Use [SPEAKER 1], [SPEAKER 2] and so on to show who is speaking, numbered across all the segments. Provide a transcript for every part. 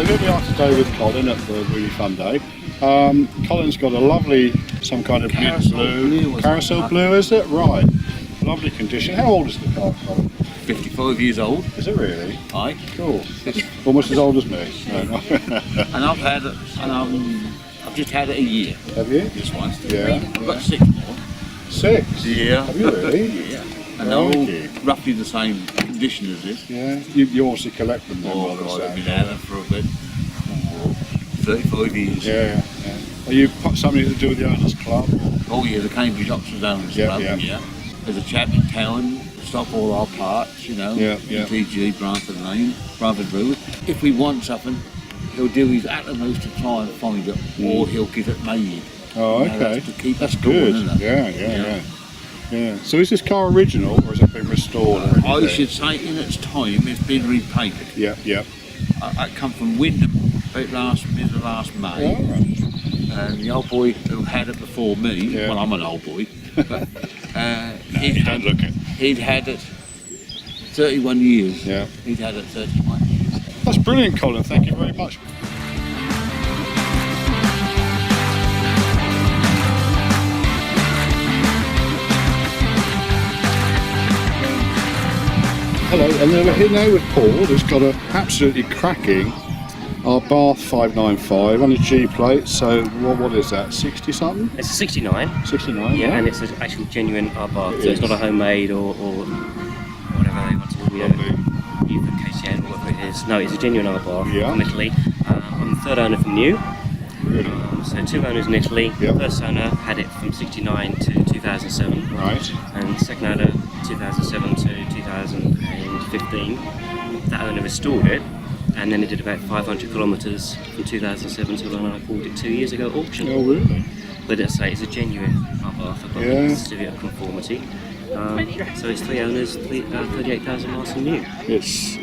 [SPEAKER 1] So here we are today with Colin at the Wheelie Fun Day. Colin's got a lovely, some kind of carousel blue, is it? Right. Lovely condition. How old is the car, Colin?
[SPEAKER 2] 55 years old.
[SPEAKER 1] Is it really?
[SPEAKER 2] Aye.
[SPEAKER 1] Cool. Almost as old as me. No.
[SPEAKER 2] And I've had it, and I've just had it a year.
[SPEAKER 1] Have you?
[SPEAKER 2] This one.
[SPEAKER 1] Yeah.
[SPEAKER 2] I've got 6 more.
[SPEAKER 1] 6?
[SPEAKER 2] Yeah.
[SPEAKER 1] Have you really?
[SPEAKER 2] Yeah. And they're all roughly the same condition as this.
[SPEAKER 1] Yeah. You obviously collect them then.
[SPEAKER 2] Oh God, I've been at it for about 35 years.
[SPEAKER 1] Yeah. Are you something to do with the Owners Club?
[SPEAKER 2] Oh yeah, the Cambridge Oxford Owners Club. Yeah. There's a chap in town, stock all our parts, you know. TG, Bramford Lane, Bramford Road. If we want something, he'll do his uttermost to try and find it, or he'll get it made.
[SPEAKER 1] Oh, okay.
[SPEAKER 2] To keep
[SPEAKER 1] that's
[SPEAKER 2] going,
[SPEAKER 1] good.
[SPEAKER 2] Isn't it?
[SPEAKER 1] Yeah. So is this car original, or has it been restored?
[SPEAKER 2] I should say, in its time, it's been repainted.
[SPEAKER 1] Yeah.
[SPEAKER 2] I come from Wyndham about middle of last May.
[SPEAKER 1] Oh, right.
[SPEAKER 2] And the old boy who had it before me, well, I'm an old boy, but he'd had it 31 years.
[SPEAKER 1] Yeah.
[SPEAKER 2] He'd had it 31 years.
[SPEAKER 1] That's brilliant, Colin. Thank you very much. Hello, and we're here now with Paul, who's got an absolutely cracking Bath 595 on a G plate. So what is that? 60 something?
[SPEAKER 3] It's a 69.
[SPEAKER 1] 69.
[SPEAKER 3] Yeah, and it's an actual genuine Bath. So it's not a homemade or whatever they want to do. Either KCN or whatever it is. No, it's a genuine Bath from Italy. I'm the third owner from new.
[SPEAKER 1] Really?
[SPEAKER 3] So 2 owners in Italy.
[SPEAKER 1] Yep.
[SPEAKER 3] First owner had it from 69 to 2007.
[SPEAKER 1] Right.
[SPEAKER 3] And second owner 2007 to 2015. That owner restored it, and then it did about 500 kilometres from 2007 to when I bought it 2 years ago at auction.
[SPEAKER 1] Oh, really?
[SPEAKER 3] But as I say, it's a genuine Bath. I've got a certificate of conformity. So it's 3 owners, 38,000 miles from new.
[SPEAKER 1] It's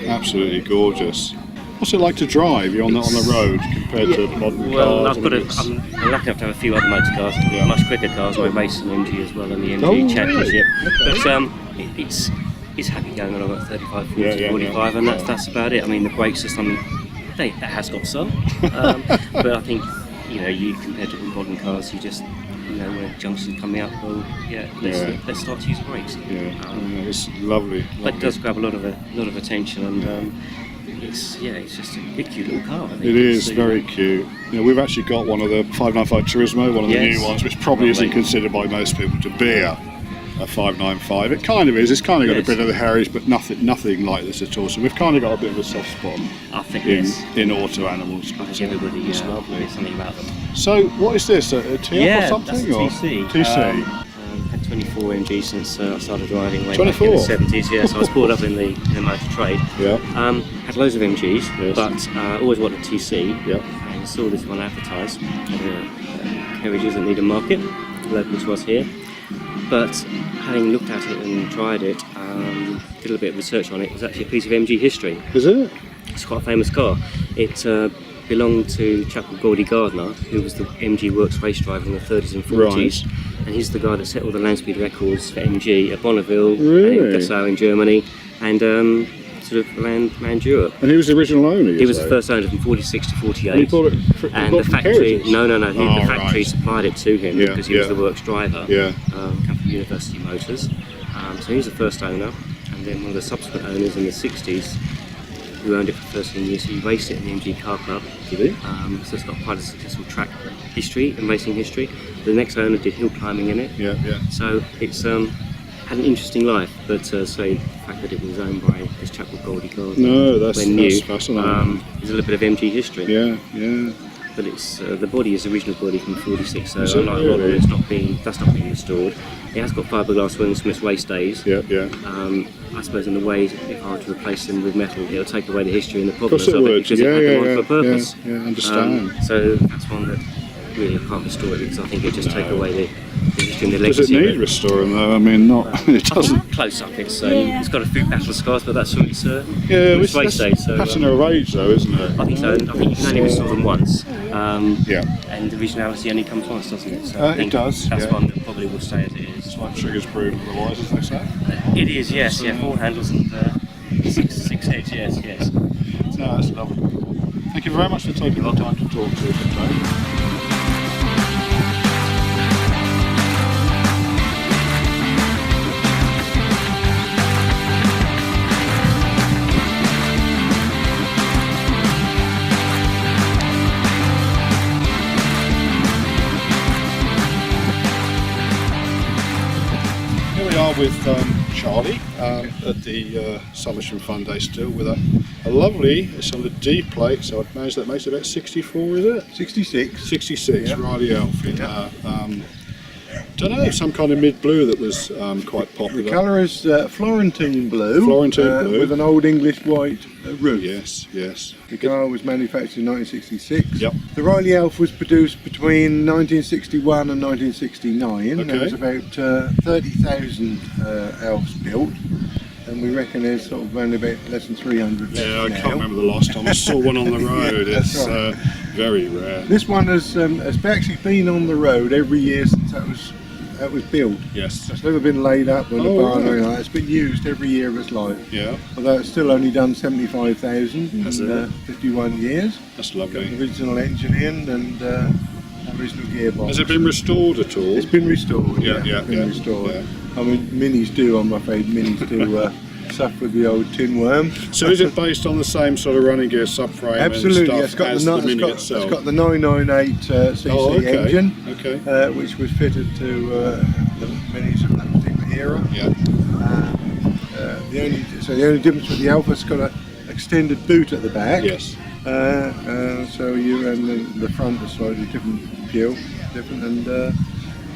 [SPEAKER 1] absolutely gorgeous. What's it like to drive? You're on the road compared to modern cars?
[SPEAKER 3] I'm lucky enough to have a few other motor cars, much quicker cars. I race an MG as well in the MG Championship.
[SPEAKER 1] Really?
[SPEAKER 3] Okay. But it's happy going on about 35, 40, 45, and that's about it. I mean, the brakes are something that has got some, but I think you compared to modern cars, you just when a junction coming up, let's start to use brakes.
[SPEAKER 1] It's lovely.
[SPEAKER 3] But it does grab a lot of attention, and it's just a big cute little car. I think.
[SPEAKER 1] It is very cute. We've actually got one of the 595 Turismo, one of the new ones, which probably isn't considered by most people to be a 595. It kind of is. It's kind of got a bit of the Harry's, but nothing like this at all. So we've kind of got a bit of a soft spot.
[SPEAKER 3] I think
[SPEAKER 1] in auto animals.
[SPEAKER 3] I think everybody
[SPEAKER 1] lovely.
[SPEAKER 3] something about them.
[SPEAKER 1] So what is this? A TF or something?
[SPEAKER 3] That's a TC.
[SPEAKER 1] TC.
[SPEAKER 3] Had 24 MG since I started driving way
[SPEAKER 1] 24?
[SPEAKER 3] back in the 70s. So I was brought up in the motor trade.
[SPEAKER 1] Yeah.
[SPEAKER 3] Had loads of MGs, but always wanted a TC.
[SPEAKER 1] Yeah.
[SPEAKER 3] And saw this one advertised. Carriages that need a market, local to us here. But having looked at it and tried it, did a little bit of research on it. It was actually a piece of MG history.
[SPEAKER 1] Is it?
[SPEAKER 3] It's quite a famous car. It belonged to a chap called Gordy Gardner, who was the MG Works race driver in the 30s and 40s. Right. And he's the guy that set all the land speed records for MG at Bonneville, and in Dessau in Germany, and sort of around Europe.
[SPEAKER 1] And he was the original owner?
[SPEAKER 3] He was the first owner from 46 to 48.
[SPEAKER 1] And he bought it
[SPEAKER 3] the factory, the factory supplied it to him because he was the works driver. Come from University Motors. So he was the first owner, and then one of the subsequent owners in the 60s, who owned it for 13 years, he raced it in the MG Car Club. Did he? So it's got quite a successful track history and racing history. The next owner did hill climbing in it. So it's had an interesting life, but the fact that it was owned by this chap called Gordy Gardner.
[SPEAKER 1] No, that's fascinating.
[SPEAKER 3] There's a little bit of MG history.
[SPEAKER 1] Yeah.
[SPEAKER 3] But it's the body is the original body from 46, so
[SPEAKER 1] Is
[SPEAKER 3] unlike
[SPEAKER 1] it really?
[SPEAKER 3] a lot of it, that's not being restored. It has got fiberglass wings from its race days. I suppose in a way, if I were to replace them with metal, it would take away the history and the provenance of it because it had them on for a purpose.
[SPEAKER 1] Yeah, understand.
[SPEAKER 3] So that's one that really I can't restore it because I think it just take away the history and the legacy.
[SPEAKER 1] Does it need restoring though? I mean, it doesn't.
[SPEAKER 3] Close up, it's got a few battle scars, but that's from its race day. So
[SPEAKER 1] pattern of age though, isn't it?
[SPEAKER 3] I think so. I think you can only restore them once. And the originality only comes once, doesn't it? So I think
[SPEAKER 1] it does.
[SPEAKER 3] That's one that probably will stay as it is.
[SPEAKER 1] It's like trigger's proven otherwise, as they say.
[SPEAKER 3] It is, yes. 4 handles and 6 heads, yes.
[SPEAKER 1] No, that's lovely. Thank you very much for taking the time to talk to us today. With Charlie at the Somersham Fun Day still with a lovely, it's on the D plate, so I'd manage that makes it about 64, is it?
[SPEAKER 4] 66.
[SPEAKER 1] 66,
[SPEAKER 4] yep.
[SPEAKER 1] Riley Elf in, don't know, some kind of mid-blue that was quite popular.
[SPEAKER 4] The colour is Florentine blue.
[SPEAKER 1] Florentine blue.
[SPEAKER 4] With an old English white roof.
[SPEAKER 1] Yes, yes.
[SPEAKER 4] The car was manufactured in 1966.
[SPEAKER 1] Yep.
[SPEAKER 4] The Riley Elf was produced between 1961 and 1969.
[SPEAKER 1] Okay.
[SPEAKER 4] There was about 30,000 Elves built. And we reckon there's sort of only about less than 300 left
[SPEAKER 1] Yeah, I
[SPEAKER 4] now.
[SPEAKER 1] can't remember the last time I saw one on the road.
[SPEAKER 4] Yeah,
[SPEAKER 1] it's
[SPEAKER 4] right.
[SPEAKER 1] Very rare.
[SPEAKER 4] This one has actually been on the road every year since that was built.
[SPEAKER 1] Yes.
[SPEAKER 4] It's never been laid up in a barn
[SPEAKER 1] right.
[SPEAKER 4] or anything like that. It's been used every year of its life.
[SPEAKER 1] Yeah.
[SPEAKER 4] Although it's still only done 75,000 in 51 years.
[SPEAKER 1] That's
[SPEAKER 4] Got
[SPEAKER 1] lovely.
[SPEAKER 4] the original engine in and original gearbox.
[SPEAKER 1] Has it been restored at all?
[SPEAKER 4] It's been restored.
[SPEAKER 1] Yeah,
[SPEAKER 4] It's been restored.
[SPEAKER 1] yeah.
[SPEAKER 4] I mean, minis do. I'm afraid minis do suffer with the old tin worm.
[SPEAKER 1] So is it based on the same sort of running gear subframe
[SPEAKER 4] Absolutely.
[SPEAKER 1] and stuff as the Mini itself?
[SPEAKER 4] It's got the 998 cc engine,
[SPEAKER 1] okay.
[SPEAKER 4] which was fitted to the minis of that particular era.
[SPEAKER 1] Yeah.
[SPEAKER 4] The only difference with the Alpha, it's got an extended boot at the back.
[SPEAKER 1] Yes.
[SPEAKER 4] So you and the front is slightly different and a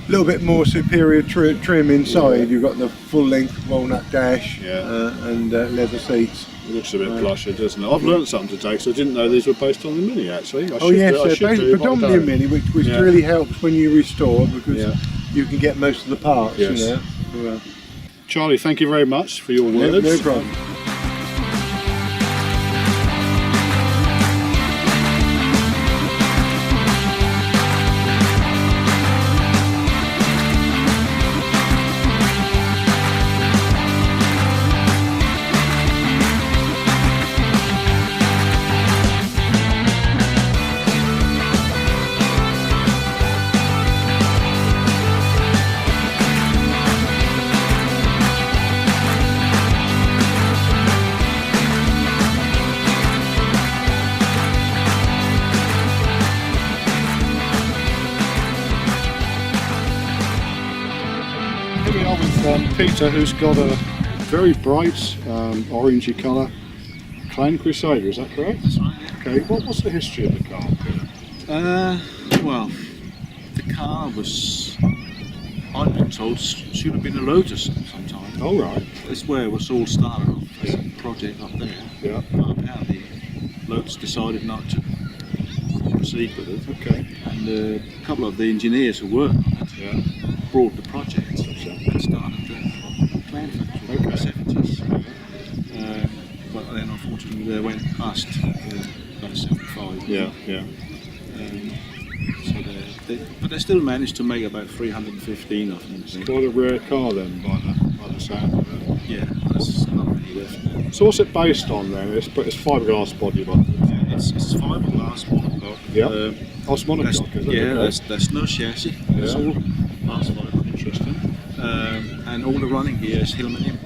[SPEAKER 4] little bit more superior trim inside.
[SPEAKER 1] Yeah.
[SPEAKER 4] You've got the full length walnut dash and leather seats.
[SPEAKER 1] It looks a bit plusher, doesn't it? I've learned something today because I didn't know these were based on the Mini actually.
[SPEAKER 4] Yes, they're based predominantly a Mini, which really helps when you restore because you can get most of the parts.
[SPEAKER 1] Yes.
[SPEAKER 4] You know.
[SPEAKER 1] Charlie, thank you very much for your words.
[SPEAKER 4] No problem.
[SPEAKER 1] Here we are with Peter, who's got a very bright orangey colour Clan Crusader, is that correct?
[SPEAKER 5] That's right.
[SPEAKER 1] Okay, what's the history of the car, Peter?
[SPEAKER 5] Well, the car was, I've been told, should have been a Lotus sometime.
[SPEAKER 1] Oh, right.
[SPEAKER 5] That's where it was all started off, as a project up there.
[SPEAKER 1] Yeah.
[SPEAKER 5] But apparently, Lotus decided not to proceed with it.
[SPEAKER 1] Okay.
[SPEAKER 5] And a couple of the engineers who worked on it brought the project and started the Clan factory in the 70s. But then unfortunately they went bust about 75.
[SPEAKER 1] Yeah.
[SPEAKER 5] So but they still managed to make about 315 of them.
[SPEAKER 1] It's quite a rare car then, by the sound of it.
[SPEAKER 5] Yeah, that's not really left now.
[SPEAKER 1] So what's it based on then? It's fiberglass body, but
[SPEAKER 5] It's fiberglass monocoque.
[SPEAKER 1] it's monocoque, is it?
[SPEAKER 5] Yeah,
[SPEAKER 1] Okay.
[SPEAKER 5] there's no chassis. It's all glass fiber.
[SPEAKER 1] Interesting.
[SPEAKER 5] And all the running gear is Hillman engine,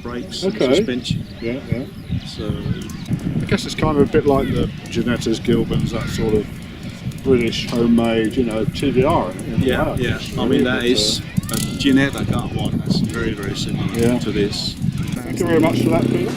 [SPEAKER 5] brakes, and
[SPEAKER 1] Okay.
[SPEAKER 5] suspension.
[SPEAKER 1] Yeah.
[SPEAKER 5] So
[SPEAKER 1] I guess it's kind of a bit like the Ginettas, Gilbans, that sort of British homemade, TVR.
[SPEAKER 5] yeah. I mean that is a Ginetta got one that's very, very similar
[SPEAKER 1] Yeah.
[SPEAKER 5] to this.
[SPEAKER 1] Thank you very much for that, Peter.